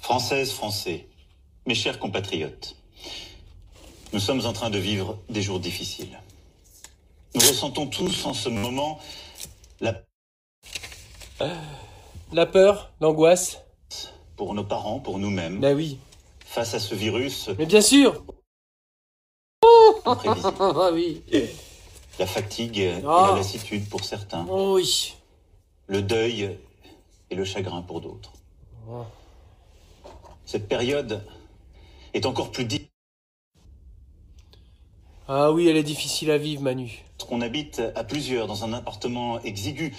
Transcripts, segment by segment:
Françaises, Français, mes chers compatriotes, nous sommes en train de vivre des jours difficiles. Nous ressentons tous en ce moment la peur, l'angoisse. Pour nos parents, pour nous-mêmes. Bah oui. Face à ce virus. Mais bien sûr. Imprévisible. Ah oui. La fatigue et la lassitude pour certains. Oh oui. Le deuil et le chagrin pour d'autres. Oh. Cette période est encore plus difficile. Ah oui, elle est difficile à vivre, Manu. Lorsqu'on habite à plusieurs dans un appartement exigu,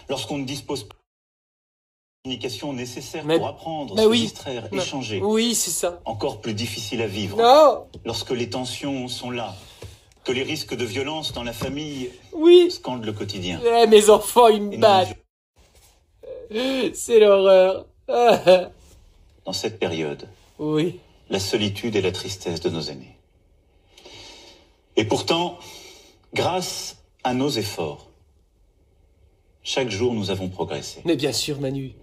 lorsqu'on ne dispose pas de communication nécessaire pour apprendre, se distraire, échanger. Oui, c'est ça. Encore plus difficile à vivre. Non. Lorsque les tensions sont là, que les risques de violence dans la famille scandent le quotidien. Eh, mes enfants, ils me battent. C'est l'horreur. Dans cette période, la solitude et la tristesse de nos aînés. Et pourtant, grâce à nos efforts, chaque jour nous avons progressé. Mais bien sûr, Manu.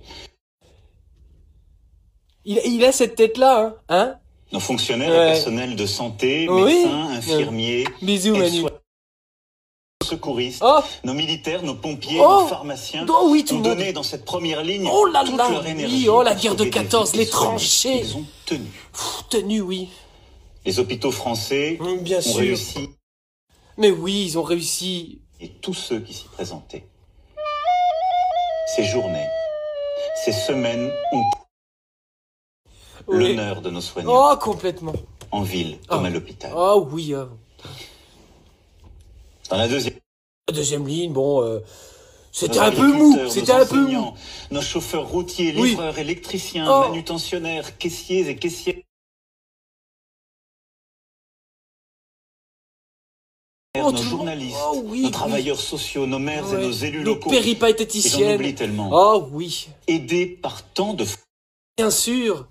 Il a cette tête-là, hein, Nos fonctionnaires et personnels de santé, médecins, infirmiers, bisous, Manu. Secouristes, nos militaires, nos pompiers, nos pharmaciens ont donné dans cette première ligne toute leur énergie. La guerre de 14, les tranchées. Ils ont tenu. Tenu, oui. Les hôpitaux français ont réussi. Mais oui, ils ont réussi. Et tous ceux qui s'y présentaient. Ces journées, ces semaines ont l'honneur de nos soignants. Oh, complètement. En ville comme à l'hôpital. Oh oui. Dans la deuxième ligne, bon, c'était un peu mou. C'était un peu mou. Nos chauffeurs routiers, livreurs, électriciens, manutentionnaires, caissiers et caissières. Nos journalistes, nos travailleurs sociaux, nos maires et nos élus locaux. Nos péripatéticiennes. Et j'en oublie tellement. Oh oui. Aidés par tant de... Bien sûr.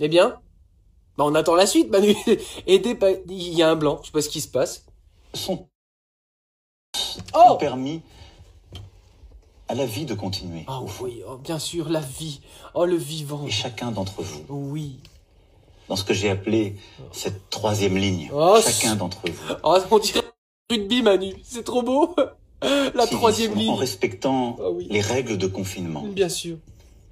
Eh bien, on attend la suite, Manu. Aidés par... Il y a un blanc, je sais pas ce qui se passe. Ont permis à la vie de continuer. Oh oui, bien sûr, la vie. Oh, le vivant. Et chacun d'entre vous. Oui. Dans ce que j'ai appelé cette troisième ligne. Chacun d'entre vous. Oh, on dirait rugby, Manu. C'est trop beau. La troisième ligne. En respectant les règles de confinement. Bien sûr.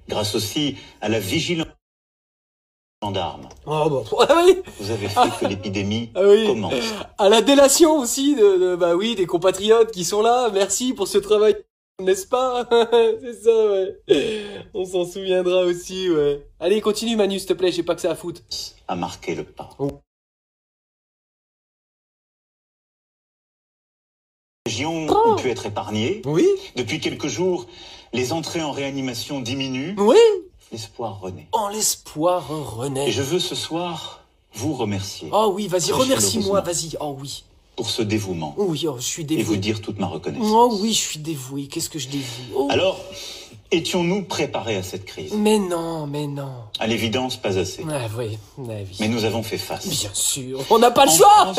Grâce aussi à la vigilance des gendarmes. Vous avez fait que l'épidémie commence. À la délation aussi des compatriotes qui sont là. Merci pour ce travail. N'est-ce pas? C'est ça, On s'en souviendra aussi, Allez, continue, Manu, s'il te plaît, j'ai pas que ça à foutre. À marquer le pas. Les régions ont pu être épargnées. Oui. Depuis quelques jours, les entrées en réanimation diminuent. Oui. L'espoir renaît. Oh, l'espoir renaît. Et je veux ce soir vous remercier. Oh oui, vas-y, remercie-moi, vas-y. Oh oui. Pour ce dévouement. Oui, je suis dévoué. Et vous dire toute ma reconnaissance. Oh oui, je suis dévoué. Qu'est-ce que je dévoue? Alors, étions-nous préparés à cette crise? Mais non, mais non. À l'évidence, pas assez. Oui. Mais nous avons fait face. Bien sûr. On n'a pas le choix.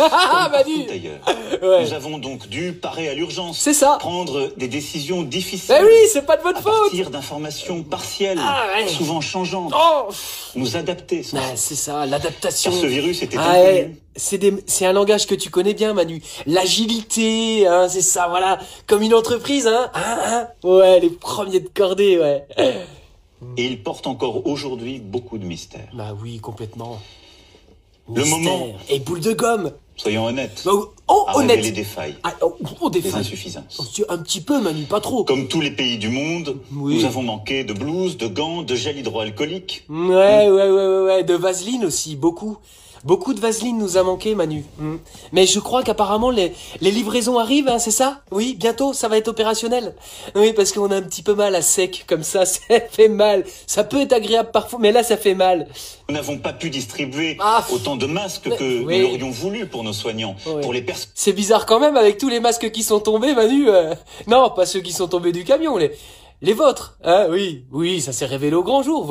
Manu. D'ailleurs. Nous avons donc dû parer à l'urgence. C'est ça. Prendre des décisions difficiles. Mais oui, c'est pas de votre faute. À partir d'informations partielles, souvent changeantes. Nous adapter. C'est ça, l'adaptation. Car ce virus était inconnu. C'est un langage que tu connais bien, Manu. L'agilité, c'est ça, voilà. Comme une entreprise, Ouais, les premiers de cordée, Et il porte encore aujourd'hui beaucoup de mystères. Bah oui, complètement. Le moment. Et boule de gomme. Soyons honnêtes. À révéler les failles. Des insuffisances. Un petit peu, Manu, pas trop. Comme tous les pays du monde, nous avons manqué de blouses, de gants, de gel hydroalcoolique. Ouais. De vaseline aussi, beaucoup. Beaucoup de vaseline nous a manqué, Manu. Mais je crois qu'apparemment les livraisons arrivent, c'est ça? Oui, bientôt, ça va être opérationnel. Oui, parce qu'on a un petit peu mal à sec, comme ça fait mal. Ça peut être agréable parfois, mais là, ça fait mal. Nous n'avons pas pu distribuer autant de masques que nous l'aurions voulu pour nos soignants, pour les personnes. C'est bizarre quand même, avec tous les masques qui sont tombés, Manu. Non, pas ceux qui sont tombés du camion, les vôtres. Oui, ça s'est révélé au grand jour,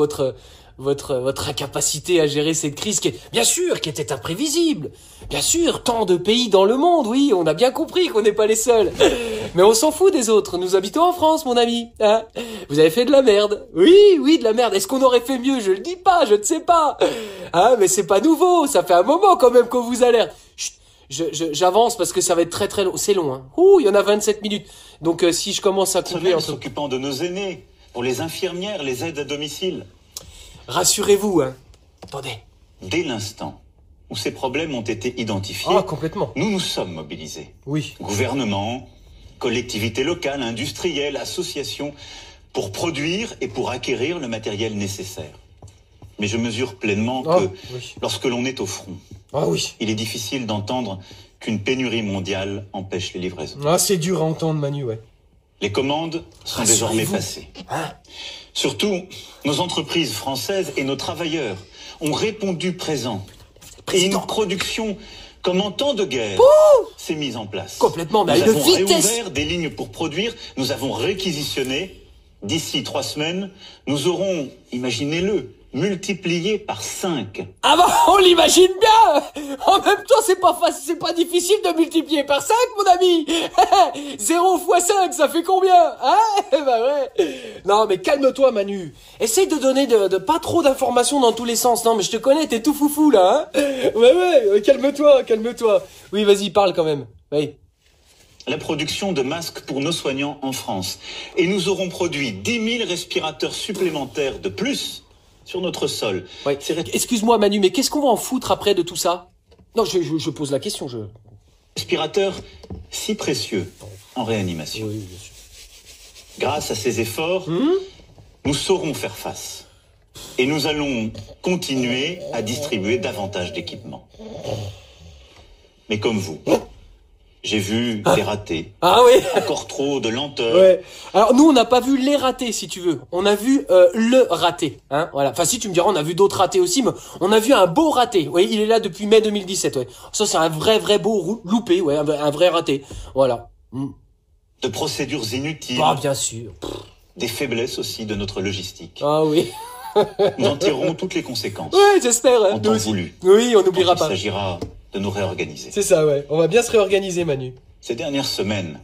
votre incapacité à gérer cette crise qui est, bien sûr, qui était imprévisible. Bien sûr, tant de pays dans le monde, oui, on a bien compris qu'on n'est pas les seuls. Mais on s'en fout des autres. Nous habitons en France, mon ami. Hein, vous avez fait de la merde. Oui, oui, de la merde. Est-ce qu'on aurait fait mieux? Je le dis pas, je ne sais pas. Hein, mais c'est pas nouveau. Ça fait un moment quand même qu'on vous alerte. Chut, j'avance parce que ça va être très très long. C'est long, hein. Ouh, il y en a 27 minutes. Donc si je commence à couper... En s'occupant de nos aînés, pour les infirmières, les aides à domicile. Rassurez-vous, hein. Attendez. Dès l'instant où ces problèmes ont été identifiés, complètement. Nous nous sommes mobilisés. Oui. Gouvernement, collectivités locales, industriels, associations, pour produire et pour acquérir le matériel nécessaire. Mais je mesure pleinement que lorsque l'on est au front, il est difficile d'entendre qu'une pénurie mondiale empêche les livraisons. Ah, c'est dur à entendre, Manu, ouais. Les commandes sont désormais passées. Hein? Surtout, nos entreprises françaises et nos travailleurs ont répondu présent. Et une production comme en temps de guerre s'est mise en place. Complètement, mais nous avons vitesse. réouvert des lignes pour produire, nous avons réquisitionné. D'ici 3 semaines, nous aurons, imaginez-le, multiplié par 5. Ah bah, on l'imagine bien. En même temps, c'est pas facile, c'est pas difficile de multiplier par 5, mon ami. 0 fois 5, ça fait combien? Hein? Bah ouais. Non, mais calme-toi, Manu. Essaye de donner de pas trop d'informations dans tous les sens. Non, mais je te connais, t'es tout foufou, là, hein? Ouais, calme-toi, calme-toi. Oui, vas-y, parle quand même. Oui. La production de masques pour nos soignants en France. Et nous aurons produit 10 000 respirateurs supplémentaires de plus sur notre sol. Ouais. Excuse-moi, Manu, mais qu'est-ce qu'on va en foutre après de tout ça? Non, je pose la question, Respirateurs si précieux en réanimation. Oui, bien sûr. Grâce à ces efforts, nous saurons faire face. Et nous allons continuer à distribuer davantage d'équipements. Mais comme vous, j'ai vu des ratés. Ah oui. Encore trop de lenteur. Ouais. Alors nous, on n'a pas vu les ratés, si tu veux. On a vu le raté. Hein, voilà. Enfin, si tu me diras, on a vu d'autres ratés aussi, mais on a vu un beau raté. Oui, il est là depuis mai 2017. Ouais. Ça, c'est un vrai beau loupé. Ouais, un vrai raté. Voilà. De procédures inutiles. Ah, bien sûr. Des faiblesses aussi de notre logistique. Ah oui. Nous en tirerons toutes les conséquences. Oui, j'espère. En temps voulu. Oui, on n'oubliera pas. Il s'agira de nous réorganiser. C'est ça, ouais. On va bien se réorganiser, Manu. Ces dernières semaines,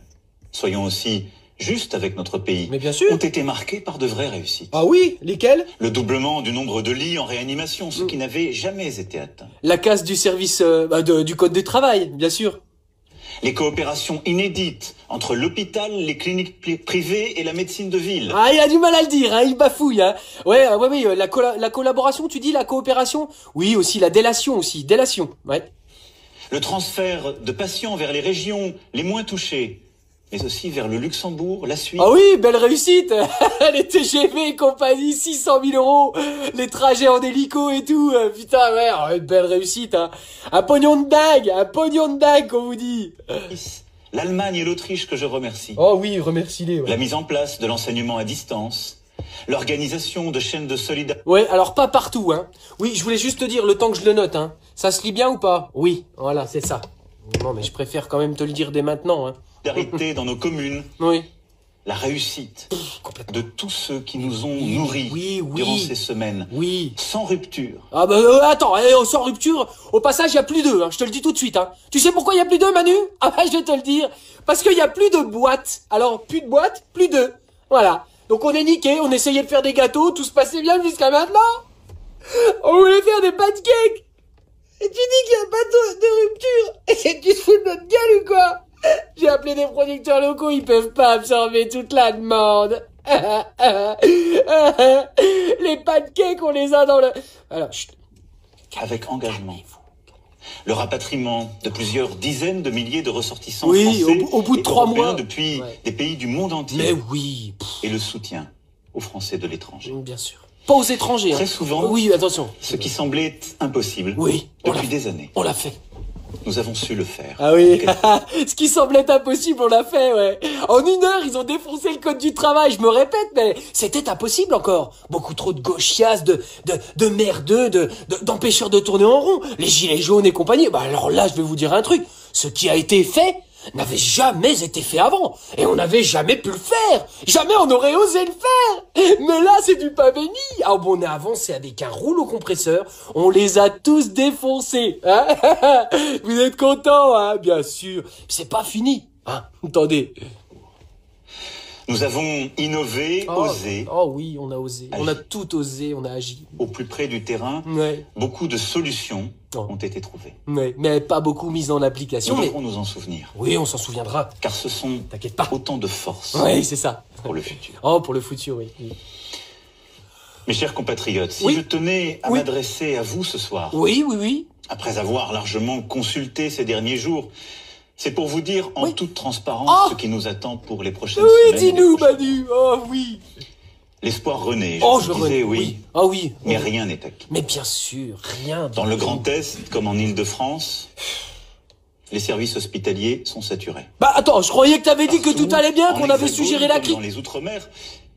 soyons aussi justes avec notre pays, mais bien sûr, ont été marquées par de vraies réussites. Ah oui, lesquelles? Le doublement du nombre de lits en réanimation, ce qui n'avait jamais été atteint. La casse du service du code du travail, bien sûr. Les coopérations inédites entre l'hôpital, les cliniques privées et la médecine de ville. Ah, il a du mal à le dire, hein, il bafouille, hein. Ouais, la collaboration, tu dis, la coopération? Oui, aussi, la délation aussi, délation, ouais. Le transfert de patients vers les régions les moins touchées, mais aussi vers le Luxembourg, la Suisse. Ah oui, belle réussite. Les TGV et compagnie, 600 000 €, les trajets en hélico et tout, putain, ouais, une belle réussite, hein. Un pognon de dingue, qu'on vous dit. L'Allemagne et l'Autriche que je remercie. Oh oui, remercie-les, ouais. La mise en place de l'enseignement à distance, l'organisation de chaînes de solidarité. Ouais, alors pas partout, hein. Oui, je voulais juste te dire, le temps que je le note, hein. Ça se lit bien ou pas? Oui, voilà, c'est ça. Non, mais je préfère quand même te le dire dès maintenant, hein. Solidarité dans nos communes. Oui. La réussite de tous ceux qui nous ont nourris durant ces semaines. Oui. Sans rupture. Ah bah attends, sans rupture, au passage, il y a plus d'eux, hein, je te le dis tout de suite, hein. Tu sais pourquoi il y a plus d'eux, Manu? Ah bah je vais te le dire. Parce qu'il y a plus de boîtes. Alors, plus de boîtes, plus d'eux. Voilà. Donc on est niqué, on essayait de faire des gâteaux, tout se passait bien jusqu'à maintenant. On voulait faire des pancakes. Et tu dis qu'il n'y a pas de rupture. Et tu te fous de notre gueule ou quoi? J'ai appelé des producteurs locaux, ils peuvent pas absorber toute la demande. Les pancakes, on les a dans le... Alors, chut. Avec engagement. Le rapatriement de plusieurs dizaines de milliers de ressortissants français au bout de 3 mois depuis des pays du monde entier. Mais oui. Et le soutien aux Français de l'étranger. Bien sûr. Pas aux étrangers. Très souvent. Oui, attention. Ce qui semblait impossible. Oui. Depuis des années. On l'a fait. Nous avons su le faire. Ah oui. Ce qui semblait impossible, on l'a fait, ouais. En 1 heure, ils ont défoncé le code du travail. Je me répète, mais c'était impossible encore. Beaucoup trop de gauchias, de merdeux, d'empêcheurs de tourner en rond. Les gilets jaunes et compagnie. Bah alors là, je vais vous dire un truc. Ce qui a été fait, n'avait jamais été fait avant. Et on n'avait jamais pu le faire. Jamais on aurait osé le faire. Mais là, c'est du pain béni. Ah bon, on est avancé avec un rouleau compresseur. On les a tous défoncés. Hein. Vous êtes contents, hein? Bien sûr. C'est pas fini. Hein, attendez. Nous avons innové, osé. Oh oui, on a osé. Agi. On a tout osé, on a agi. Au plus près du terrain, beaucoup de solutions ont été trouvées. Ouais, mais pas beaucoup mises en application. Nous devrons nous en souvenir. Oui, on s'en souviendra. Car ce sont T'inquiète pas. autant de forces. Oui, c'est ça. Pour le futur. Oh, pour le futur, oui. Mes chers compatriotes, si je tenais à m'adresser à vous ce soir, après avoir largement consulté ces derniers jours, c'est pour vous dire en toute transparence ce qui nous attend pour les prochaines semaines. Oui, dis-nous, Manu. Oh, oui. L'espoir renaît, je disais, oui. Ah oui. Mais rien n'est acquis. Mais bien sûr, rien. Dans le Grand Est, comme en Île-de-France, les services hospitaliers sont saturés. Bah attends, je croyais que t'avais dit que tout allait bien, qu'on avait su gérer la crise. Dans les Outre-mer,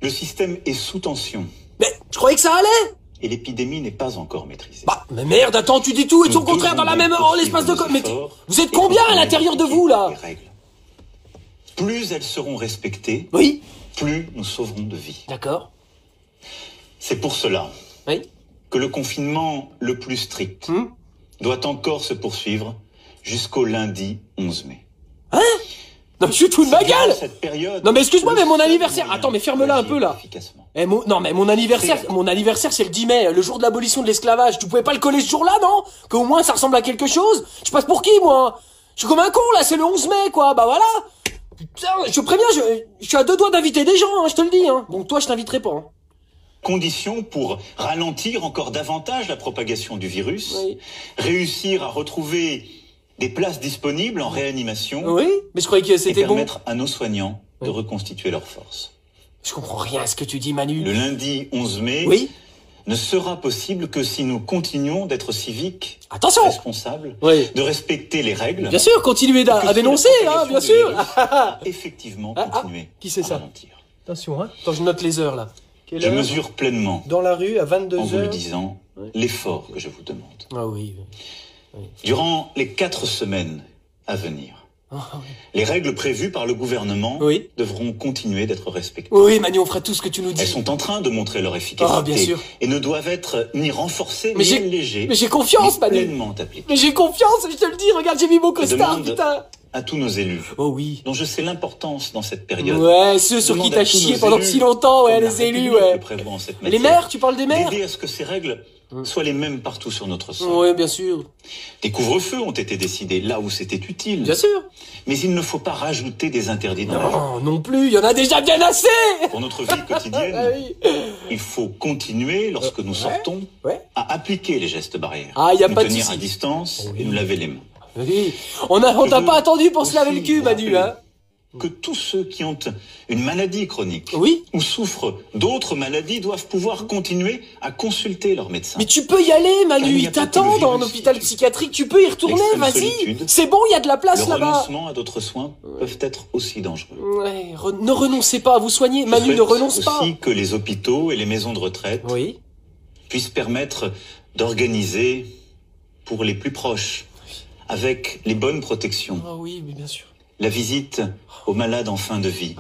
le système est sous tension. Mais je croyais que ça allait. Et l'épidémie n'est pas encore maîtrisée. Bah, mais merde, attends, tu dis tout et son contraire dans la même, l'espace de... Mais vous êtes combien à l'intérieur de vous, là? Plus elles seront respectées, plus nous sauverons de vies. D'accord. C'est pour cela que le confinement le plus strict doit encore se poursuivre jusqu'au lundi 11 mai. Hein? Non mais je suis tout de ma gueule! Cette période, non mais excuse-moi, mais mon anniversaire... Attends, mais ferme-la un peu, là. Non mais mon anniversaire c'est le 10 mai, le jour de l'abolition de l'esclavage. Tu pouvais pas le coller ce jour-là, non? Qu'au moins ça ressemble à quelque chose? Je passe pour qui, moi? Je suis comme un con, là, c'est le 11 mai, quoi. Bah voilà. Putain, je te préviens, je suis à 2 doigts d'inviter des gens, hein, je te le dis, hein. Donc toi, je t'inviterai pas, hein. Condition pour ralentir encore davantage la propagation du virus, réussir à retrouver des places disponibles en réanimation. Oui, mais je croyais que c'était bon. Et permettre à nos soignants de reconstituer leurs forces. Je comprends rien à ce que tu dis, Manu. Le lundi 11 mai ne sera possible que si nous continuons d'être civiques, responsables, de respecter les règles. Bien sûr, continuer à dénoncer, hein, bien sûr. Effectivement, continuer qui c'est ça? Ralentir. Attention, hein. Attends, je note les heures, là. Je mesure pleinement, dans la rue, à 22 en vous le disant, l'effort que je vous demande. Ah oui. Durant les 4 semaines à venir, les règles prévues par le gouvernement devront continuer d'être respectées. Oui, Manu, on fera tout ce que tu nous dis. Elles sont en train de montrer leur efficacité bien sûr. Et ne doivent être ni renforcées, ni allégées. Mais j'ai confiance, Manu. Pleinement appliquées. Mais j'ai confiance, je te le dis, regarde, j'ai mis mon costard, putain. À tous nos élus, dont je sais l'importance dans cette période. Ouais, ceux sur qui t'as chié pendant si longtemps, les élus, Les maires, tu parles des maires? D'aider à ce que ces règles soient les mêmes partout sur notre sol. Oui, bien sûr. Des couvre-feux ont été décidés là où c'était utile. Bien sûr. Mais il ne faut pas rajouter des interdits dans la loi. Non, non plus, il y en a déjà bien assez. Pour notre vie quotidienne, il faut continuer, lorsque nous sortons, à appliquer les gestes barrières. Ah, il y a pas de tenir à distance et nous laver les mains. Oui, on t'a pas attendu pour se laver le cul, Manu, hein. Que tous ceux qui ont une maladie chronique ou souffrent d'autres maladies doivent pouvoir continuer à consulter leur médecin. Mais tu peux y aller, Manu, il t'attend dans un hôpital psychiatrique, tu peux y retourner, vas-y. C'est bon, il y a de la place là-bas. Le renoncement à d'autres soins peuvent être aussi dangereux. Ouais, ne renoncez pas à vous soigner, Manu, ne renonce pas. Aussi que les hôpitaux et les maisons de retraite puissent permettre d'organiser pour les plus proches, avec les bonnes protections. Ah oui, mais bien sûr. La visite aux malades en fin de vie,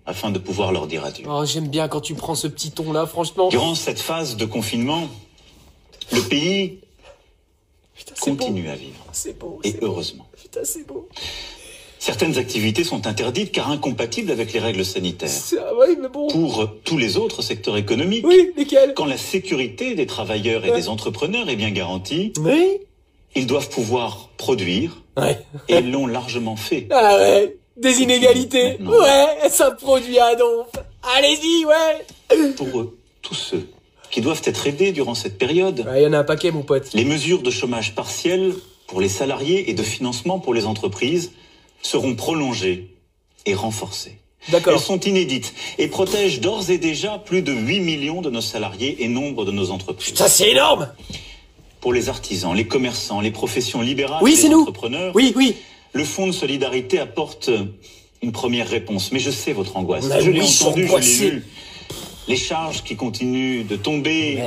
afin de pouvoir leur dire adieu. Oh, j'aime bien quand tu prends ce petit ton-là, franchement. Durant cette phase de confinement, le pays continue à vivre. C'est beau. Et heureusement. Putain, c'est beau. Certaines activités sont interdites car incompatibles avec les règles sanitaires. Oui, mais bon. Pour tous les autres secteurs économiques, lesquels? Quand la sécurité des travailleurs et des entrepreneurs est bien garantie, ils doivent pouvoir produire, et ils l'ont largement fait. Ah ouais, des inégalités. Ouais, ça produit à donf. Allez-y, Pour tous ceux qui doivent être aidés durant cette période, il y en a un paquet, mon pote. Les mesures de chômage partiel pour les salariés et de financement pour les entreprises seront prolongées et renforcées. Elles sont inédites et protègent d'ores et déjà plus de 8 millions de nos salariés et nombre de nos entreprises. Ça, c'est énorme! Pour les artisans, les commerçants, les professions libérales, les entrepreneurs, le Fonds de solidarité apporte une première réponse. Mais je sais votre angoisse. Je l'ai entendu, je l'ai lu. Les charges qui continuent de tomber,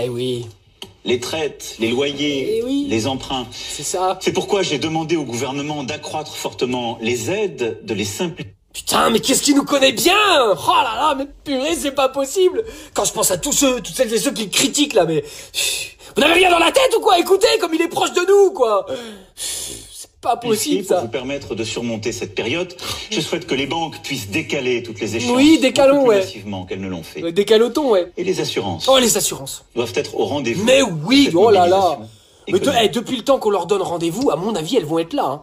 les traites, les loyers, oui. les emprunts. C'est ça. C'est pourquoi j'ai demandé au gouvernement d'accroître fortement les aides, de les simplifier. Putain, mais qu'est-ce qu'il nous connaît bien! Oh là là, mais purée, c'est pas possible! Quand je pense à toutes celles et ceux qui critiquent là, mais... Vous n'avez rien dans la tête ou quoi? Écoutez, comme il est proche de nous, quoi! C'est pas possible, ça! Pour vous permettre de surmonter cette période, je souhaite que les banques puissent décaler toutes les échéances. Oui, décalons, beaucoup plus ouais. massivement qu'elles ne l'ont fait. Décalotons, ouais. Et les assurances. Oh, les assurances. Doivent être au rendez-vous. Mais oui, oh là là! Mais économique. depuis le temps qu'on leur donne rendez-vous, à mon avis, elles vont être là, hein.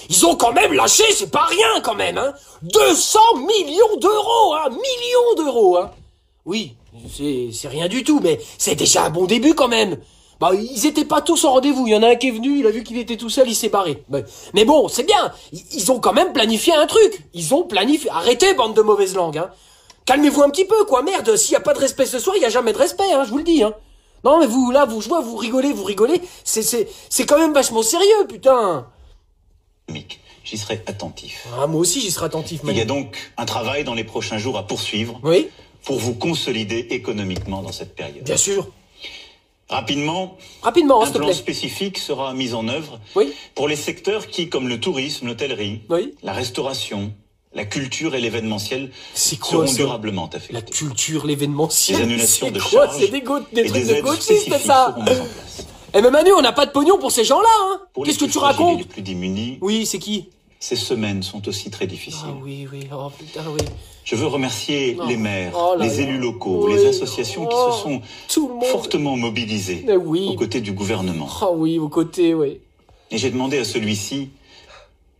Ils ont quand même lâché, c'est pas rien quand même, hein. 200 millions d'euros, hein. Millions d'euros, hein. Oui, c'est rien du tout, mais c'est déjà un bon début quand même. Bah, ils étaient pas tous en rendez-vous. Il y en a un qui est venu, il a vu qu'il était tout seul, il s'est barré. Mais bon, c'est bien. Ils ont quand même planifié un truc. Ils ont planifié. Arrêtez, bande de mauvaises langues, hein. Calmez-vous un petit peu, quoi. Merde, s'il y a pas de respect ce soir, il y a jamais de respect, hein, je vous le dis, hein. Non, mais vous, là, je vois, vous rigolez. C'est quand même vachement sérieux, putain. J'y serai attentif. Ah, moi aussi, j'y serai attentif, Manu. Il y a donc un travail dans les prochains jours à poursuivre. Oui. Pour vous consolider économiquement dans cette période. Bien sûr. Rapidement, un plan plan spécifique sera mis en œuvre oui. pour les secteurs qui, comme le tourisme, l'hôtellerie, oui. la restauration, la culture et l'événementiel seront durablement affectés. La culture, l'événementiel. Les annulations de quoi charges c'est des trucs de gauchistes, ça. seront mises en place. Eh mais Manu, on n'a pas de pognon pour ces gens-là, hein. Qu'est-ce que tu racontes? Les plus démunis. Oui, c'est qui? Ces semaines sont aussi très difficiles. Ah oui, oh putain, oui. Je veux remercier les maires, les élus locaux, oui. les associations qui se sont fortement mobilisés aux côtés du gouvernement. Ah oui, aux côtés, oui. Et j'ai demandé à celui-ci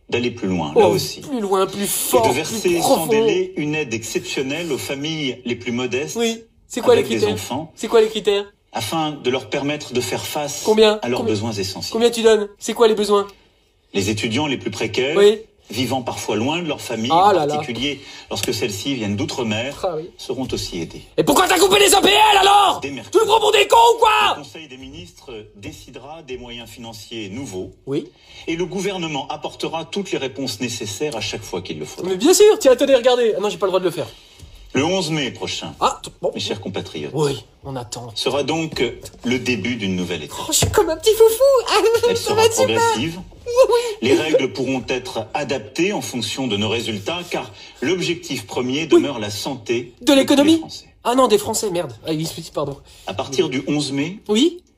d'aller plus loin, là aussi. Plus loin, plus fort, et de verser sans délai une aide exceptionnelle aux familles les plus modestes. Oui. C'est quoi les critères? C'est quoi les critères? Afin de leur permettre de faire face à leurs besoins essentiels. Combien tu donnes? C'est quoi les besoins? Les étudiants les plus précaires, vivant parfois loin de leur famille, en particulier lorsque celles-ci viennent d'outre-mer, seront aussi aidés. Et pourquoi t'as coupé les APL alors? Tu nous prends pour des cons ou quoi? Le Conseil des ministres décidera des moyens financiers nouveaux. Oui. Et le gouvernement apportera toutes les réponses nécessaires à chaque fois qu'il le faudra. Mais bien sûr, tiens, attendez, regardez. Ah non, j'ai pas le droit de le faire. Le 11 mai prochain, mes chers compatriotes, on attend. Sera donc le début d'une nouvelle étape. Oh, je suis comme un petit foufou. Elle sera progressive. Les règles pourront être adaptées en fonction de nos résultats, car l'objectif premier demeure la santé de l'économie. Des Français. Ah non, des Français, merde. Ah oui, pardon. À partir du 11 mai,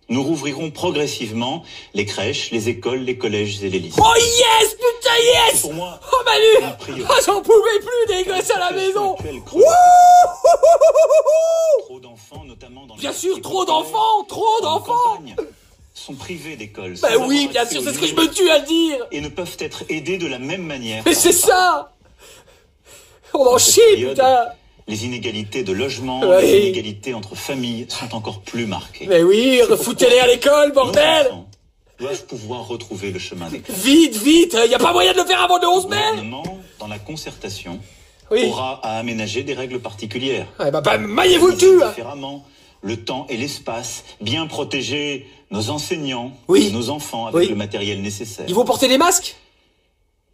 nous rouvrirons progressivement les crèches, les écoles, les collèges et les lycées. Oh yes, putain yes. Pour moi, oh Manu, j'en pouvais plus des gosses à la maison. Trop d'enfants, notamment dans bien sûr, trop d'enfants, sont privés d'école. Bah oui, bien sûr, c'est ce que je me tue à dire. Et ne peuvent être aidés de la même manière. Mais c'est ça. On en chie, putain. Les inégalités de logement, les inégalités entre familles sont encore plus marquées. Mais oui, foutez-les à l'école, bordel. Doivent pouvoir retrouver le chemin des classes. Vite, y a pas moyen de le faire avant le 11 mai. Le gouvernement, dans la concertation, aura à aménager des règles particulières. Maillez-vous le cul. Différemment, le temps et l'espace, bien protéger nos enseignants, et nos enfants avec le matériel nécessaire. Ils vont porter des masques?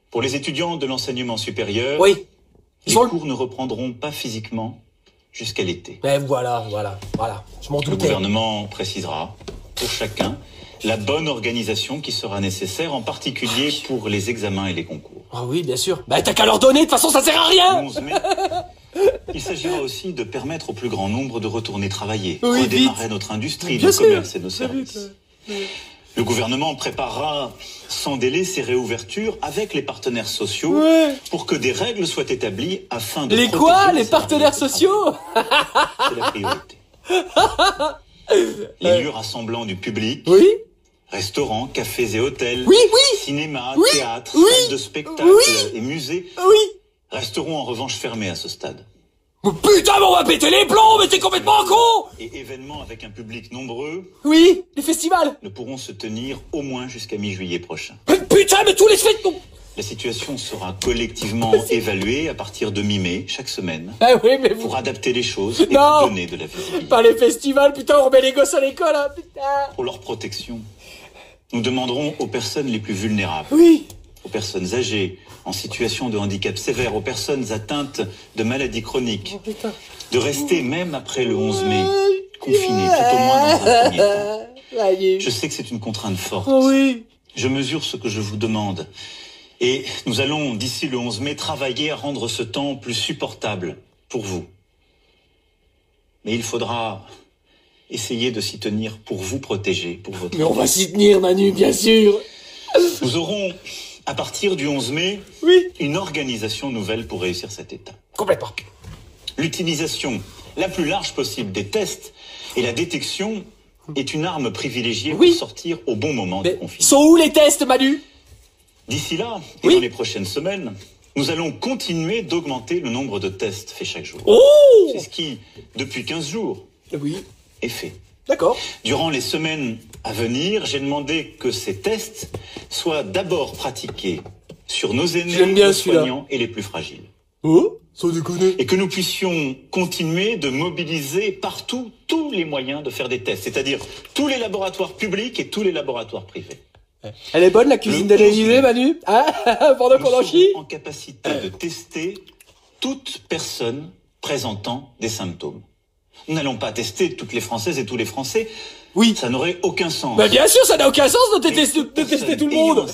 Pour les étudiants de l'enseignement supérieur, les cours ne reprendront pas physiquement jusqu'à l'été. Mais voilà, je m'en doutais. Le gouvernement précisera, pour chacun, la bonne organisation qui sera nécessaire, en particulier pour les examens et les concours. Ah oui, bien sûr. Bah t'as qu'à leur donner, de toute façon ça sert à rien. Le 11 mai, il s'agira aussi de permettre au plus grand nombre de retourner travailler, redémarrer notre industrie, nos commerces et nos services. Le gouvernement préparera sans délai ces réouvertures avec les partenaires sociaux pour que des règles soient établies afin de protéger les partenaires sociaux. C'est la priorité. Les lieux rassemblant du public, restaurants, cafés et hôtels, cinéma, théâtre, salles de spectacle et musées resteront en revanche fermés à ce stade. Putain, mais on va péter les plombs, mais t'es complètement con. Et événements avec un public nombreux, les festivals, ne pourront se tenir au moins jusqu'à mi-juillet prochain. Putain, mais tous les festivals. La situation sera collectivement évaluée à partir de mi-mai, chaque semaine, pour adapter les choses et pour donner de la visibilité. Pas les festivals, putain, on remet les gosses à l'école, hein, putain. Pour leur protection, nous demanderons aux personnes les plus vulnérables, aux personnes âgées, en situation de handicap sévère, aux personnes atteintes de maladies chroniques, de rester même après le 11 mai, confinées, tout au moins dans un premier temps. Je sais que c'est une contrainte forte. Oh oui. Je mesure ce que je vous demande. Et nous allons, d'ici le 11 mai, travailler à rendre ce temps plus supportable pour vous. Mais il faudra essayer de s'y tenir pour vous protéger, pour votre... Mais on va s'y tenir, Manu, bien sûr. Nous aurons, à partir du 11 mai, une organisation nouvelle pour réussir cet état. Complètement. L'utilisation la plus large possible des tests et la détection est une arme privilégiée pour sortir au bon moment du confinement. Ils sont où les tests, Manu? D'ici là, et dans les prochaines semaines, nous allons continuer d'augmenter le nombre de tests faits chaque jour. Oh! C'est ce qui, depuis 15 jours, est fait. D'accord. Durant les semaines à venir, j'ai demandé que ces tests soient d'abord pratiqués sur nos aînés, nos soignants et les plus fragiles. Oh, sans déconner. Et que nous puissions continuer de mobiliser partout tous les moyens de faire des tests, c'est-à-dire tous les laboratoires publics et tous les laboratoires privés. Elle est bonne la cuisine de l'Élysée, Manu? Hein? Pendant qu'on en chie? En capacité de tester toute personne présentant des symptômes. Nous n'allons pas tester toutes les Françaises et tous les Français. Oui. Ça n'aurait aucun sens. Bah bien sûr, ça n'a aucun sens de tester tout le monde.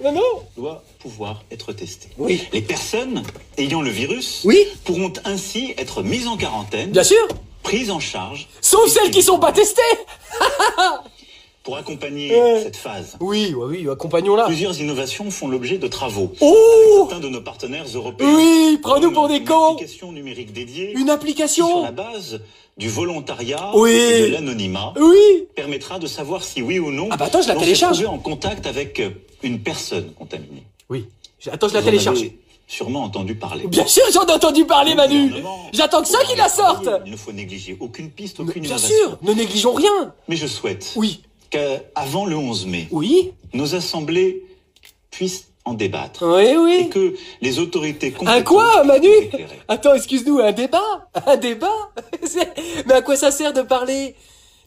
Non, non. Doit pouvoir être testé. Oui. Les personnes ayant le virus pourront ainsi être mises en quarantaine. Bien sûr. Prises en charge. Sauf celles qui sont pas testées. Pour accompagner cette phase. Oui, accompagnons-la. Plusieurs innovations font l'objet de travaux. Oh! Avec certains de nos partenaires européens. Oui, prends-nous pour des cons. Une application numérique dédiée. Une application qui, sur la base du volontariat et de l'anonymat, permettra de savoir si oui ou non bah attends, je la télécharge. on s'est trouvé en contact avec une personne contaminée. Oui. Attends, je la télécharge. Vous en avez sûrement entendu parler. Bien sûr, j'en ai entendu parler, Manu. J'attends que ça qu'il la sorte. Il ne faut négliger aucune piste, aucune innovation. Bien sûr, ne négligeons rien. Mais je souhaite qu'avant le 11 mai, nos assemblées puissent en débattre. Oui. Et que les autorités compétentes... Un quoi, Manu? Attends, excuse-nous, un débat? Un débat? Mais à quoi ça sert de parler?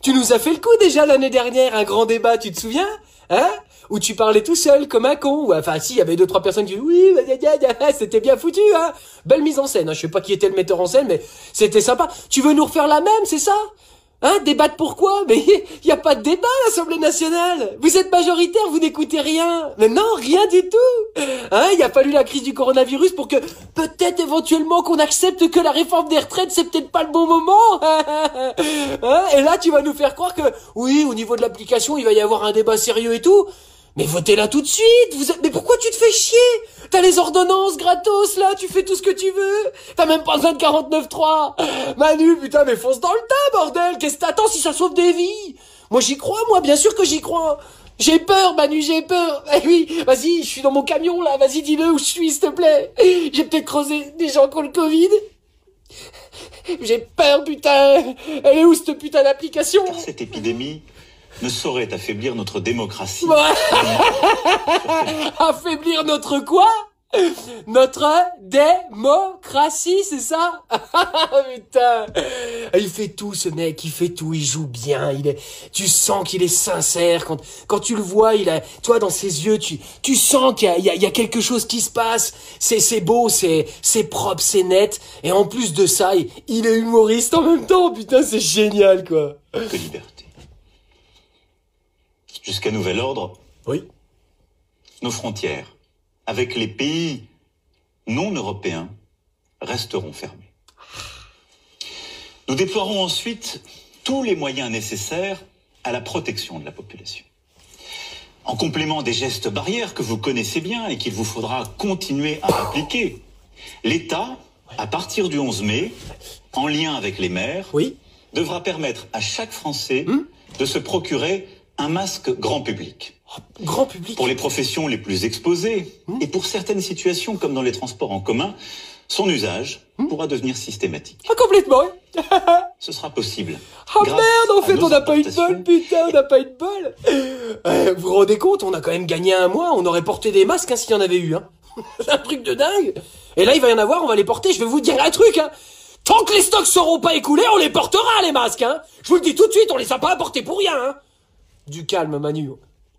Tu nous as fait le coup déjà l'année dernière, un grand débat, tu te souviens? Hein? Où tu parlais tout seul, comme un con. Enfin, si, il y avait 2-3 personnes qui disaient, c'était bien foutu, hein? Belle mise en scène, hein. Je sais pas qui était le metteur en scène, mais c'était sympa. Tu veux nous refaire la même, c'est ça? Hein, débattre pourquoi? Mais il y a pas de débat à l'Assemblée nationale. Vous êtes majoritaire, vous n'écoutez rien. Mais non, rien du tout. Hein, il a fallu la crise du coronavirus pour que peut-être éventuellement qu'on accepte que la réforme des retraites c'est peut-être pas le bon moment. Hein, et là tu vas nous faire croire que oui, au niveau de l'application, il va y avoir un débat sérieux et tout. Mais votez-la tout de suite. Mais pourquoi tu te fais chier? T'as les ordonnances gratos, là, tu fais tout ce que tu veux. T'as même pas besoin de 49.3. Manu, putain, mais fonce dans le tas, bordel. Qu'est-ce que t'attends si ça sauve des vies? Moi, j'y crois, moi, bien sûr que j'y crois. J'ai peur, Manu, j'ai peur. Eh oui, vas-y, je suis dans mon camion, là. Vas-y, dis-le où je suis, s'il te plaît. J'ai peut-être creusé des gens qui ont le Covid. J'ai peur, putain. Elle est où, cette putain d'application? Car cette épidémie ne saurait affaiblir notre démocratie. Affaiblir notre quoi? Notre démocratie, c'est ça? Putain. Il fait tout, ce mec, il fait tout, il joue bien, tu sens qu'il est sincère, quand tu le vois, toi, dans ses yeux, tu sens qu'il y a quelque chose qui se passe, c'est beau, c'est propre, c'est net, et en plus de ça, il est humoriste en même temps, putain, c'est génial, quoi. Que liberté. Jusqu'à nouvel ordre, nos frontières, avec les pays non européens, resteront fermées. Nous déploierons ensuite tous les moyens nécessaires à la protection de la population. En complément des gestes barrières que vous connaissez bien et qu'il vous faudra continuer à appliquer, l'État, à partir du 11 mai, en lien avec les maires, devra permettre à chaque Français de se procurer un masque grand public. Grand public. Pour les professions les plus exposées et pour certaines situations comme dans les transports en commun, son usage pourra devenir systématique. Ah, complètement. Ce sera possible. Ah merde, en fait, on n'a pas eu de bol, putain, on n'a pas eu de bol. Vous vous rendez compte, on a quand même gagné un mois, on aurait porté des masques s'il y en avait eu. Hein. C'est un truc de dingue. Et là, il va y en avoir, on va les porter, je vais vous dire un truc. Hein. Tant que les stocks seront pas écoulés, on les portera, les masques. Hein. Je vous le dis tout de suite, on les a pas apportés pour rien. Hein. Du calme, Manu.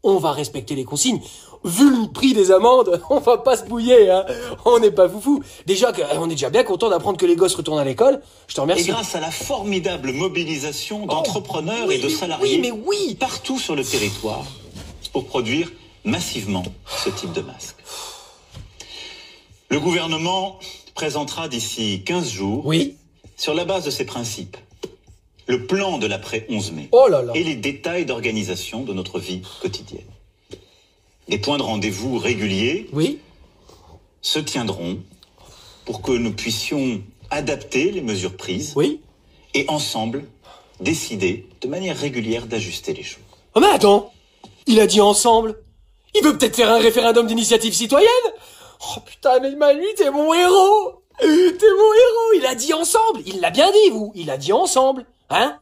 on va respecter les consignes. Vu le prix des amendes, on va pas se bouiller, hein. On n'est pas foufou. Déjà, on est déjà bien content d'apprendre que les gosses retournent à l'école. Je te remercie. Et grâce à la formidable mobilisation d'entrepreneurs et de salariés partout sur le territoire pour produire massivement ce type de masque. Le gouvernement présentera d'ici 15 jours, sur la base de ces principes, le plan de l'après 11 mai et les détails d'organisation de notre vie quotidienne. Des points de rendez-vous réguliers se tiendront pour que nous puissions adapter les mesures prises et ensemble décider de manière régulière d'ajuster les choses. Oh mais attends, il a dit ensemble. Il veut peut-être faire un référendum d'initiative citoyenne. Oh putain, mais Manu, t'es mon héros. T'es mon héros. Il a dit ensemble. Il l'a bien dit, vous. Il a dit ensemble. Hein?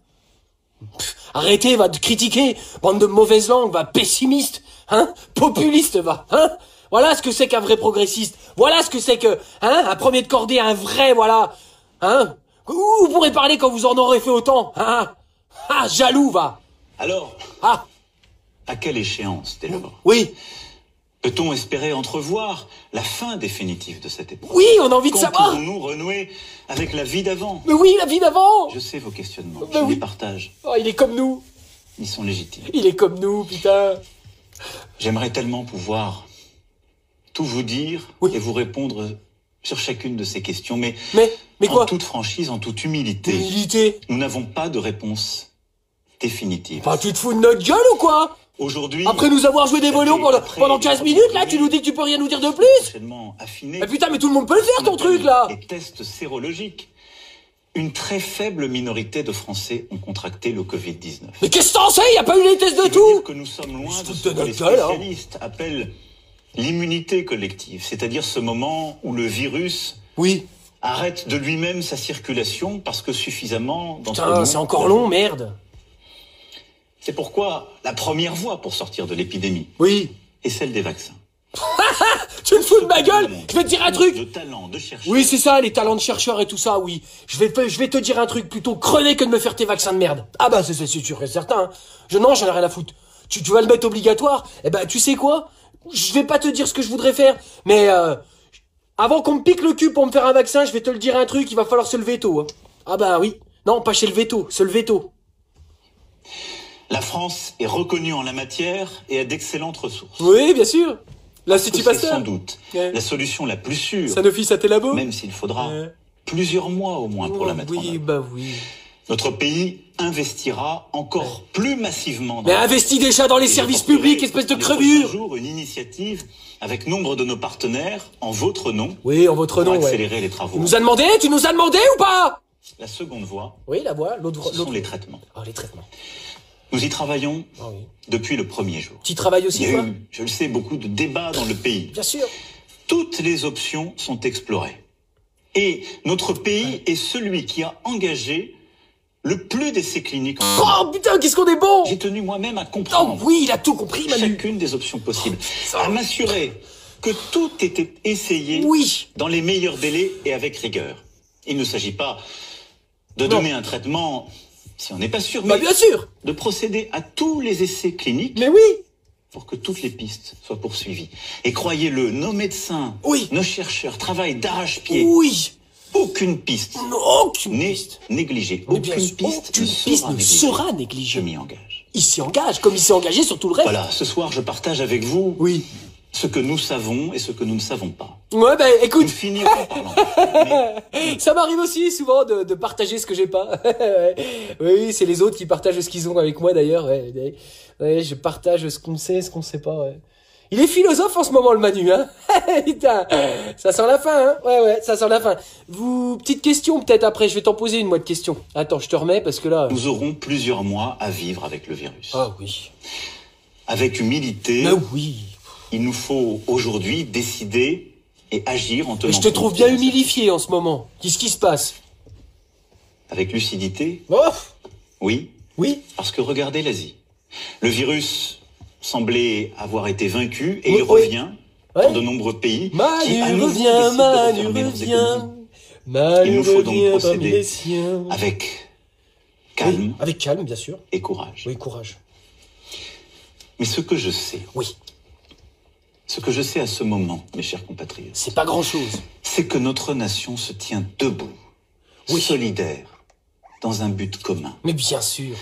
Arrêtez, va de critiquer. Bande de mauvaises langues, va pessimiste. Hein? Populiste, va. Hein? Voilà ce que c'est qu'un vrai progressiste. Voilà ce que c'est que, hein? Un premier de cordée, un vrai, voilà. Hein? Vous pourrez parler quand vous en aurez fait autant. Hein? Ah, jaloux, va. Alors, à quelle échéance, dès lors? Oui. Peut-on espérer entrevoir la fin définitive de cette époque? Oui, on a envie de savoir. Quand pourrons-nous renouer avec la vie d'avant? Mais oui, la vie d'avant. Je sais vos questionnements, je les partage. Oh, il est comme nous. Ils sont légitimes. Il est comme nous, putain. J'aimerais tellement pouvoir tout vous dire et vous répondre sur chacune de ces questions, mais quoi? En toute franchise, en toute humilité, nous n'avons pas de réponse définitive. Bah, tu te fous de notre gueule ou quoi? Aujourd'hui, après nous avoir joué des voléos pendant 15 minutes, là, tu nous dis que tu peux rien nous dire de plus? Mais putain, mais tout le monde peut le faire, ton truc, là! Les tests sérologiques. Une très faible minorité de Français ont contracté le Covid-19. Mais qu'est-ce que t'en sais? Y a pas eu les tests de tout? Que nous sommes loin de ce que les spécialistes appellent l'immunité collective, c'est-à-dire ce moment où le virus arrête de lui-même sa circulation parce que suffisamment d'entre nous... Putain, c'est encore long, merde. C'est pourquoi la première voie pour sortir de l'épidémie est celle des vaccins. Tu me fous de ma gueule? Je vais te dire un truc. De talents, de chercheurs. Oui, c'est ça, les talents de chercheurs et tout ça, oui. Je vais te dire un truc, plutôt crever que de me faire tes vaccins de merde. Ah bah, c'est sûr et certain. Hein. Non, j'en ai rien à foutre. Tu vas le mettre obligatoire? Eh ben, tu sais quoi? Je vais pas te dire ce que je voudrais faire, mais avant qu'on me pique le cul pour me faire un vaccin, je vais te le dire un truc, il va falloir se lever tôt. Hein. Ah bah oui. Non, pas chez le veto, se lever tôt. La France est reconnue en la matière et a d'excellentes ressources. Oui, bien sûr. L'Institut Pasteur. C'est sans doute la solution la plus sûre. Sanofi à tes labos. Même s'il faudra plusieurs mois au moins pour la mettre en œuvre. Bah oui. Notre pays investira encore plus massivement. Mais investis déjà dans les services publics, espèce de crevure. Un jour, une initiative avec nombre de nos partenaires en votre nom. Oui, en votre nom, pour accélérer les travaux. Tu nous as demandé ou pas? La seconde voie. Oui, la voie. L'autre. Ce sont les traitements. Oh, les traitements. Nous y travaillons depuis le premier jour. Tu travailles aussi, Il y a eu, je le sais, beaucoup de débats dans le pays. Bien sûr. Toutes les options sont explorées. Et notre pays est celui qui a engagé le plus d'essais cliniques. Oh putain, qu'est-ce qu'on est bon! J'ai tenu moi-même à comprendre. Oh oui, il a tout compris, Manu. Chacune des options possibles. À m'assurer que tout était essayé dans les meilleurs délais et avec rigueur. Il ne s'agit pas de donner un traitement si on n'est pas sûr, mais bien sûr, de procéder à tous les essais cliniques. Mais oui. Pour que toutes les pistes soient poursuivies. Et croyez-le, nos médecins, nos chercheurs travaillent d'arrache-pied. Oui. Aucune piste n'est négligée. Aucune piste ne sera négligée. Je m'y engage. Il s'y engage, comme il s'est engagé sur tout le reste. Voilà, ce soir, je partage avec vous ce que nous savons et ce que nous ne savons pas. Ouais, ben écoute. Nous finirons par l'en Ça m'arrive aussi souvent de partager ce que j'ai pas. Oui, c'est les autres qui partagent ce qu'ils ont avec moi d'ailleurs. Ouais, je partage ce qu'on sait, ce qu'on sait pas. Ouais. Il est philosophe en ce moment, le Manu, hein. Putain, ça sent la fin, hein. Ouais, ça sent la fin. Petite question peut-être après, je vais t'en poser une moi de question. Attends, je te remets parce que là... Nous aurons plusieurs mois à vivre avec le virus. Ah oui. Avec humilité. Ah oui. Il nous faut aujourd'hui décider et agir en tenant compte. Je te trouve bien humidifié en ce moment. Qu'est-ce qui se passe? Avec lucidité. Oui. Parce que regardez l'Asie. Le virus semblait avoir été vaincu et il revient dans de nombreux pays. Manu revient. Il nous faut donc procéder avec calme. Avec calme, bien sûr. Et courage. Oui, courage. Mais ce que je sais... Oui. Ce que je sais à ce moment, mes chers compatriotes... C'est pas grand-chose. C'est que notre nation se tient debout, solidaire, dans un but commun. Mais bien sûr.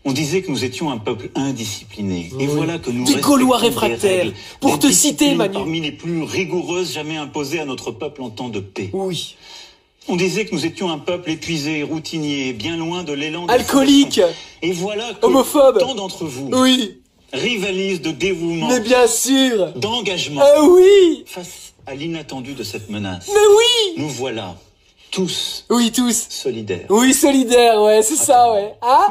On disait que nous étions un peuple indiscipliné. Et voilà que nous des Gaulois réfractaires. Règles, pour te citer, Manu. Parmi les plus rigoureuses jamais imposées à notre peuple en temps de paix. Oui. On disait que nous étions un peuple épuisé, routinier, bien loin de l'élan de alcoolique. Et voilà que homophobe. Tant d'entre vous rivalisent de dévouement. Mais bien sûr. D'engagement. Oui. Face à l'inattendu de cette menace. Mais oui. Nous voilà tous. Oui, tous. Solidaires. Oui, solidaires, ouais, c'est ça, ouais. Ah.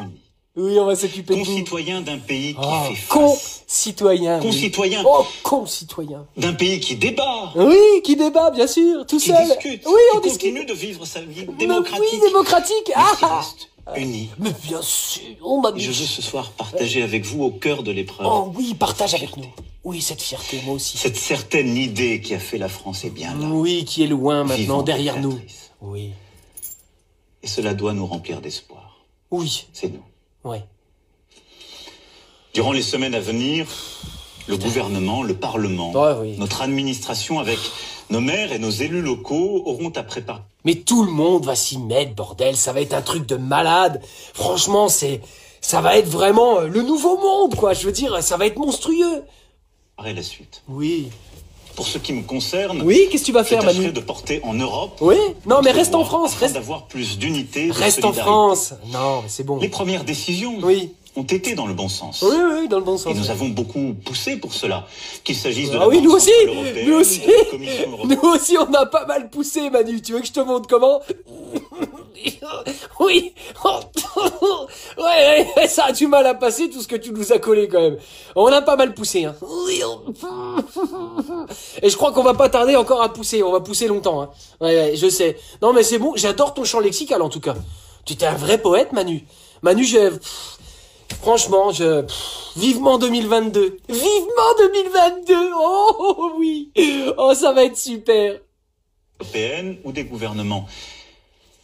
Oui, on va s'occuper de vous. Concitoyens d'un pays qui fait face. Concitoyens. Concitoyens. Oh, concitoyens. D'un pays qui débat. Oui, qui débat, bien sûr, tout seul. Discute. Oui, on qui discute. continue de vivre sa vie démocratique. Oui, démocratique. Qui reste unis. Mais bien sûr, on m'a dit. Je veux ce soir partager avec vous au cœur de l'épreuve. Oh oui, partage avec nous. Oui, cette fierté, moi aussi. Cette certaine idée qui a fait la France est bien là. Oui, qui est loin maintenant, Vivante derrière nous. Oui. Et cela doit nous remplir d'espoir. Oui. C'est nous. Oui. Durant les semaines à venir, le gouvernement, le Parlement, notre administration avec nos maires et nos élus locaux auront à préparer. Mais tout le monde va s'y mettre, bordel, ça va être un truc de malade. Franchement, ça va être vraiment le nouveau monde, quoi. Je veux dire, ça va être monstrueux. La suite. Oui. Pour ce qui me concerne, qu'est-ce que tu vas faire, Manu? De porter en Europe. Oui, non, mais reste en France. Reste d'avoir plus d'unité. Reste en France. Non, mais c'est bon. Les premières décisions. Ont été dans le bon sens. Oui, dans le bon sens. Et nous avons beaucoup poussé pour cela. Qu'il s'agisse de la nous aussi, nous aussi. Nous aussi, on a pas mal poussé, Manu. Tu veux que je te montre comment? Oui. Ouais, ça a du mal à passer tout ce que tu nous as collé quand même. On a pas mal poussé, hein. Et je crois qu'on va pas tarder encore à pousser. On va pousser longtemps, hein. Ouais, je sais. Non, mais c'est bon. J'adore ton champ lexical en tout cas. Tu es un vrai poète, Manu. Manu, franchement, vivement 2022. Vivement 2022. Oh oui. Oh, ça va être super. Européenne ou des gouvernements.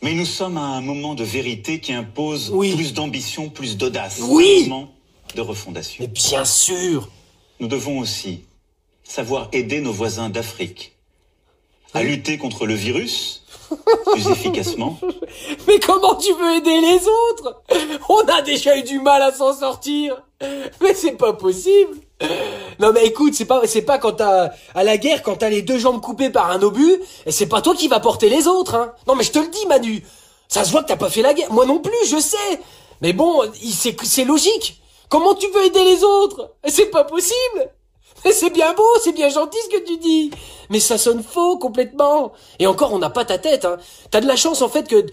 Mais nous sommes à un moment de vérité qui impose plus d'ambition, plus d'audace. Un moment de refondation. Mais bien sûr. Nous devons aussi savoir aider nos voisins d'Afrique à lutter contre le virus plus efficacement. Mais comment tu veux aider les autres? On a déjà eu du mal à s'en sortir. Mais c'est pas possible. Non mais écoute, c'est pas quand t'as à la guerre, quand t'as les deux jambes coupées par un obus, et c'est pas toi qui va porter les autres, hein. Non mais je te le dis, Manu. Ça se voit que t'as pas fait la guerre. Moi non plus, je sais. Mais bon, c'est logique. Comment tu veux aider les autres? C'est pas possible. Mais c'est bien beau, c'est bien gentil ce que tu dis. Mais ça sonne faux complètement. Et encore, on n'a pas ta tête, hein. T'as de la chance en fait que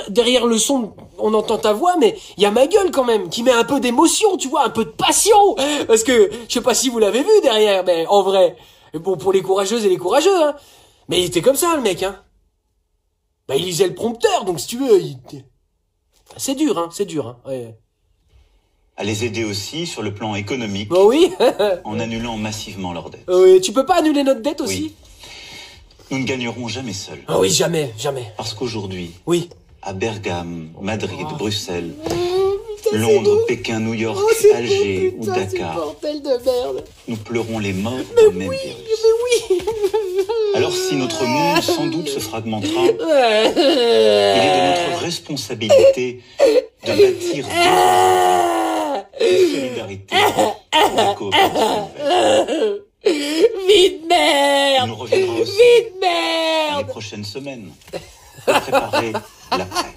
derrière le son, on entend ta voix, mais il y a ma gueule quand même, qui met un peu d'émotion, tu vois, un peu de passion. Parce que, je sais pas si vous l'avez vu derrière, mais en vrai. Bon, pour les courageuses et les courageux, hein. Mais il était comme ça, le mec, hein. Bah, il lisait le prompteur, donc si tu veux, c'est dur, hein, ouais. À les aider aussi sur le plan économique. Oh oui. En annulant massivement leurs dettes. Oui, tu peux pas annuler notre dette aussi? Nous ne gagnerons jamais seuls. Ah oui, jamais. Parce qu'aujourd'hui, à Bergame, Madrid, Bruxelles, Londres, Pékin, New York, Alger ou Dakar, bordel de merde. Nous pleurons les morts d'un même virus. Mais oui. Alors si notre monde sans doute se fragmentera, il est de notre responsabilité de bâtir de solidarité, de coopération. Vite merde. Il nous reviendra aussi vite merde. les prochaines semaines de préparer l'après.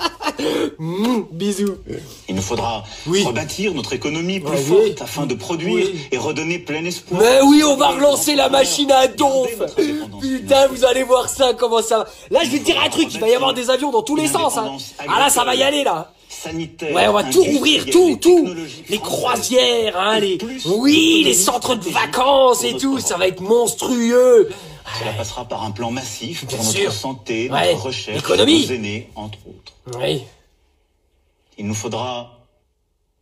Bisous. Il nous faudra rebâtir notre économie plus forte afin de produire et redonner plein espoir. Mais oui, on va relancer la machine à donf. Putain, vous allez voir ça, comment ça va. Là, je vais te dire un truc, il va y avoir des avions dans tous les sens. Hein. Ah là, ça va y aller, là. Sanitaire, ouais, on va tout rouvrir, tout. Les croisières, hein, les centres de vacances et tout, ça va être monstrueux. Cela passera par un plan massif pour notre santé, notre recherche, l'économie, nos aînés, entre autres. Oui. Il nous faudra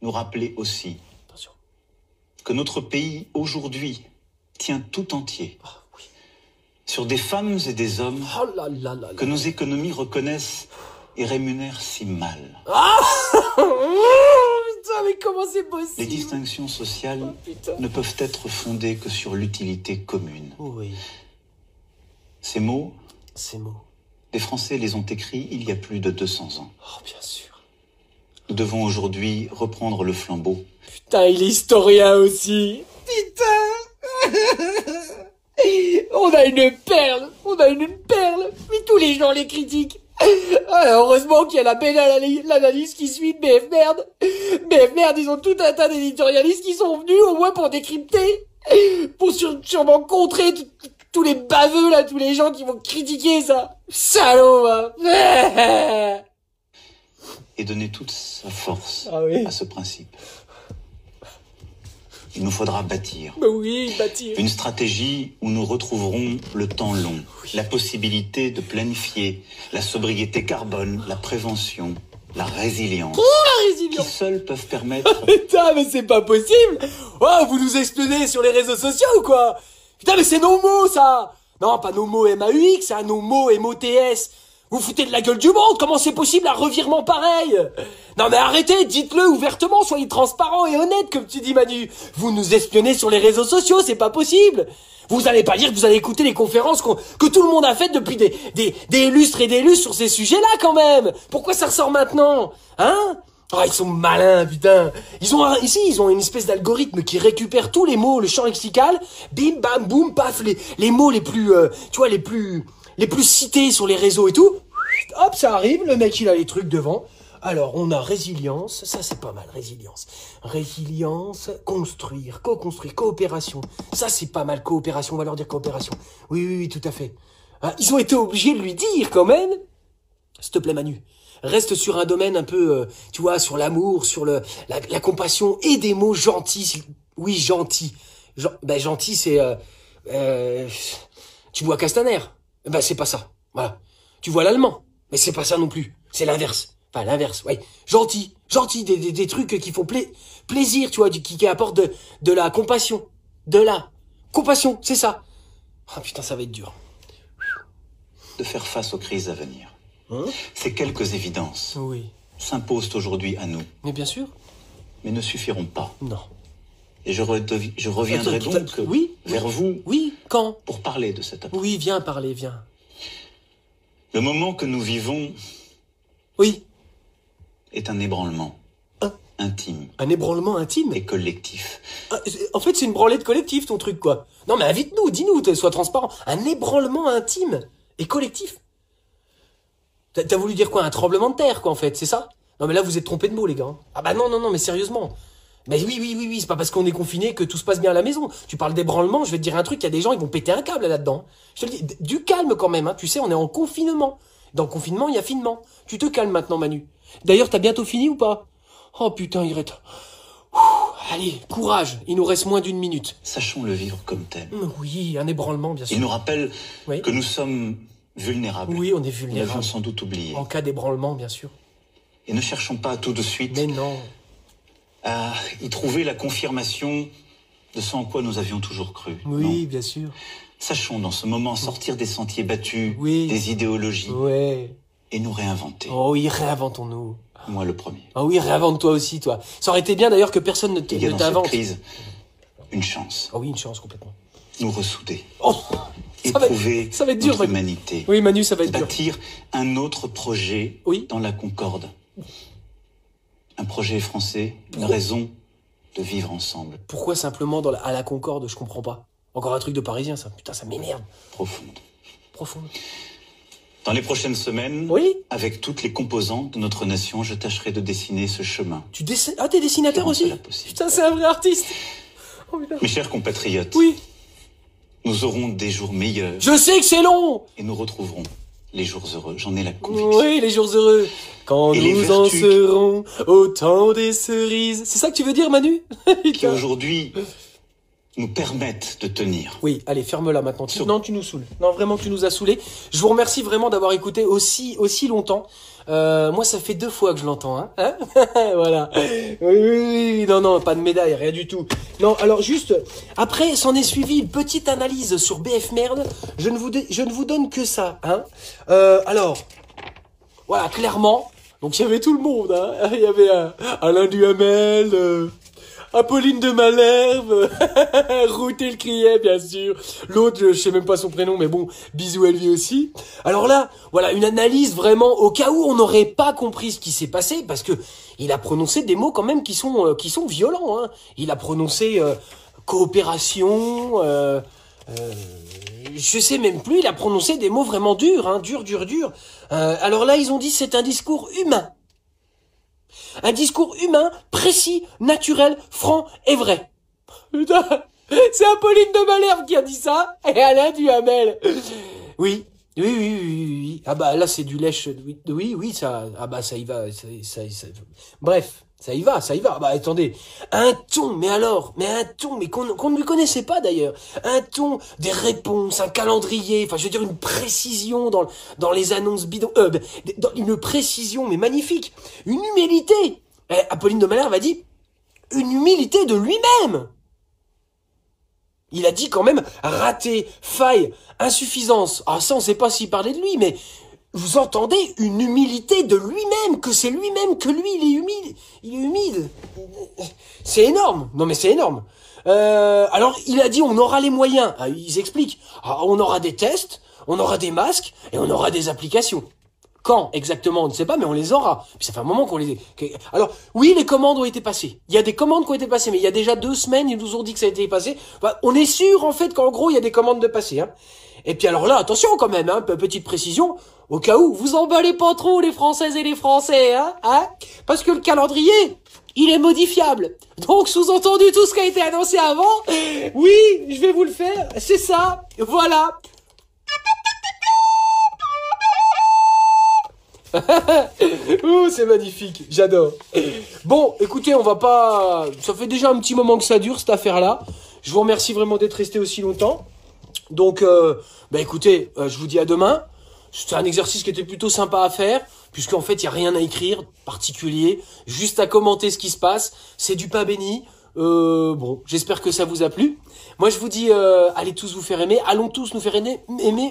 nous rappeler aussi que notre pays, aujourd'hui, tient tout entier sur des femmes et des hommes que nos économies reconnaissent et rémunèrent si mal. Ah putain, mais mais comment c'est possible? Les distinctions sociales ne peuvent être fondées que sur l'utilité commune. Oui. Ces mots, les Français les ont écrits il y a plus de 200 ans. Oh, bien sûr. Nous devons aujourd'hui reprendre le flambeau. Putain, il est historien aussi. Putain. On a une perle. Mais tous les gens les critiquent. Heureusement qu'il y a la belle l'analyse qui suit de BF Merde. BF Merde, ils ont tout un tas d'éditorialistes qui sont venus au moins pour décrypter. Pour sûrement contrer tous les baveux là, tous les gens qui vont critiquer ça. Salaud, hein. Et donner toute sa force oui. à ce principe. Il nous faudra bâtir. Bah oui, bâtir. Une stratégie où nous retrouverons le temps long, la possibilité de planifier, la sobriété carbone, la prévention, la résilience. Oh, la résilience. Qui seuls peuvent permettre... Putain, mais c'est pas possible. Oh, vous nous explosez sur les réseaux sociaux ou quoi? Putain, mais c'est nos mots, ça. Non, pas nos mots MAUX, c'est nos mots MOTS. Vous foutez de la gueule du monde. Comment c'est possible un revirement pareil? Non mais arrêtez, dites-le ouvertement, soyez transparent et honnête comme tu dis Manu. Vous nous espionnez sur les réseaux sociaux, c'est pas possible. Vous allez pas dire que vous allez écouter les conférences que tout le monde a faites depuis des lustres et des lustres sur ces sujets-là quand même. Pourquoi ça ressort maintenant? Hein? Oh, ils sont malins, putain. Ils ont une espèce d'algorithme qui récupère tous les mots, le champ lexical, bim, bam, boum, paf, les mots les plus, tu vois, les plus cités sur les réseaux et tout. Hop, ça arrive, le mec il a les trucs devant. Alors, on a résilience, ça c'est pas mal, résilience. Résilience, construire, co-construire, coopération. Ça c'est pas mal, coopération, on va leur dire coopération. Oui, tout à fait. Ah, ils ont été obligés de lui dire quand même. S'il te plaît Manu, reste sur un domaine un peu, tu vois, sur l'amour, sur la compassion et des mots gentils. Oui, gentil. Gentil c'est... tu vois Castaner? Ben c'est pas ça, voilà. Tu vois l'allemand? Mais c'est pas ça non plus, c'est l'inverse. Enfin, l'inverse, ouais. Gentil, des trucs qui font plaisir, tu vois, qui apportent de la compassion. De la compassion, c'est ça. Ah putain, ça va être dur. De faire face aux crises à venir. Hein? Ces quelques évidences s'imposent aujourd'hui à nous. Mais bien sûr. Mais ne suffiront pas. Non. Et je reviendrai donc vers vous. Oui, quand? Pour parler de cette approche. Oui, viens parler, viens. Le moment que nous vivons... Oui. Est un ébranlement intime. Un ébranlement intime? Et collectif. En fait, c'est une branlette collective, ton truc, quoi. Non, mais invite-nous, dis-nous, sois transparent. Un ébranlement intime et collectif. T'as voulu dire quoi? Un tremblement de terre, quoi, en fait, c'est ça? Non, mais là, vous êtes trompés de mots, les gars. Ah bah non, mais sérieusement. Mais oui, c'est pas parce qu'on est confiné que tout se passe bien à la maison. Tu parles d'ébranlement, je vais te dire un truc, il y a des gens, ils vont péter un câble là-dedans. Je te le dis, du calme quand même, hein. Tu sais, on est en confinement. Dans le confinement, il y a finement. Tu te calmes maintenant, Manu. D'ailleurs, t'as bientôt fini ou pas? Oh putain, il reste... Allez, courage, il nous reste moins d'1 minute. Sachons le vivre comme tel. Oui, un ébranlement, bien sûr. Il nous rappelle que nous sommes vulnérables. Oui, on est vulnérables. Nous l'avons sans doute oublié. En cas d'ébranlement, bien sûr. Et ne cherchons pas tout de suite... Mais non. À y trouver la confirmation de ce en quoi nous avions toujours cru. Oui, non. Bien sûr. Sachons dans ce moment sortir des sentiers battus, des idéologies, et nous réinventer. Oh oui, réinventons-nous. Moi le premier. Oh oui, réinvente-toi aussi, toi. Ça aurait été bien d'ailleurs que personne ne t'invente. Il y a dans cette crise une chance. Oh oui, une chance complètement. Nous ressouder. Oh, éprouver ça va être dur, notre humanité. Oui, Manu, ça va être dur. Bâtir un autre projet dans la concorde. Un projet français, une raison de vivre ensemble. Pourquoi simplement à la Concorde? Je comprends pas. Encore un truc de parisien, ça. Putain, ça m'énerve. Profonde. Dans les prochaines semaines, avec toutes les composantes de notre nation, je tâcherai de dessiner ce chemin. Tu dessines? Ah, t'es dessinateur aussi? Putain, c'est un vrai artiste. Oh, mes chers compatriotes, nous aurons des jours meilleurs. Je sais que c'est long. Et nous retrouverons les jours heureux, j'en ai la conviction. Oui, les jours heureux. Quand nous en serons au temps des cerises. C'est ça que tu veux dire, Manu? Qui aujourd'hui nous permettent de tenir. Oui, allez, ferme-la maintenant. Non, tu nous saoules. Non, vraiment, tu nous as saoulés. Je vous remercie vraiment d'avoir écouté aussi longtemps. Moi, ça fait 2 fois que je l'entends, hein, voilà. Oui, non, pas de médaille, rien du tout. Non, alors juste, après, s'en est suivi une petite analyse sur BF Merde. Je ne vous donne que ça, hein. Alors, voilà, clairement, Donc il y avait tout le monde, hein. Il y avait Alain Duhamel, Apolline de Malherbe, Routel criait, bien sûr. L'autre, je sais même pas son prénom, mais bon, bisous à lui aussi. Alors là, voilà, une analyse vraiment au cas où on n'aurait pas compris ce qui s'est passé, parce que il a prononcé des mots quand même qui sont violents, hein. Il a prononcé coopération, je sais même plus, il a prononcé des mots vraiment durs, hein, dur. Alors là, ils ont dit c'est un discours humain. Un discours humain, précis, naturel, franc et vrai. Putain, c'est Apolline de Malherbe qui a dit ça, et Alain Duhamel. Oui. Ah bah là c'est du lèche. Oui, ça. Ah bah ça y va. Bref, ça y va. Ah bah attendez, un ton, mais qu'on ne lui connaissait pas d'ailleurs. Un ton, des réponses, un calendrier. Enfin, je veux dire une précision dans les annonces bidons. Une précision mais magnifique, une humilité. Apolline de Malherbe a dit une humilité de lui-même. Il a dit quand même raté, faille, insuffisance. Ah ça on sait pas s'il parlait de lui, mais vous entendez une humilité de lui-même, que c'est lui-même, que lui il est humide. C'est énorme. Non mais c'est énorme. Alors il a dit on aura les moyens. Ah, ils expliquent. Ah, on aura des tests, on aura des masques et on aura des applications. Quand exactement, on ne sait pas, mais on les aura. Puis ça fait un moment qu'on les... Alors, oui, les commandes ont été passées. Il y a des commandes qui ont été passées, mais il y a déjà 2 semaines, ils nous ont dit que ça a été passé. Enfin, on est sûr, en fait, qu'en gros, il y a des commandes de passées. Hein. Et puis alors là, attention quand même, hein, petite précision, au cas où, vous emballez pas trop les Françaises et les Français, hein, parce que le calendrier, il est modifiable. Donc, sous-entendu, tout ce qui a été annoncé avant, oui, je vais vous le faire, c'est ça, voilà. Ouh, c'est magnifique, j'adore. Bon, écoutez, on va pas... Ça fait déjà un petit moment que ça dure, cette affaire-là. Je vous remercie vraiment d'être resté aussi longtemps. Donc, écoutez, je vous dis à demain. C'était un exercice qui était plutôt sympa à faire, puisqu'en fait, il n'y a rien à écrire particulier, juste à commenter ce qui se passe. C'est du pain béni. Bon, j'espère que ça vous a plu. Moi, je vous dis, allez tous vous faire aimer. Allons tous nous faire aimer.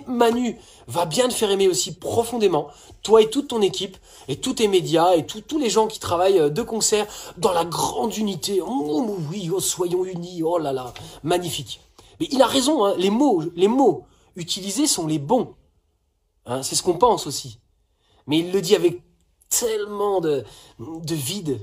Manu va bien te faire aimer aussi profondément. Toi et toute ton équipe, et tous tes médias, et tous les gens qui travaillent de concert dans la grande unité. Oh oui, oh, soyons unis. Oh là là, magnifique. Mais il a raison, hein, les mots utilisés sont les bons. Hein, c'est ce qu'on pense aussi. Mais il le dit avec tellement de vide.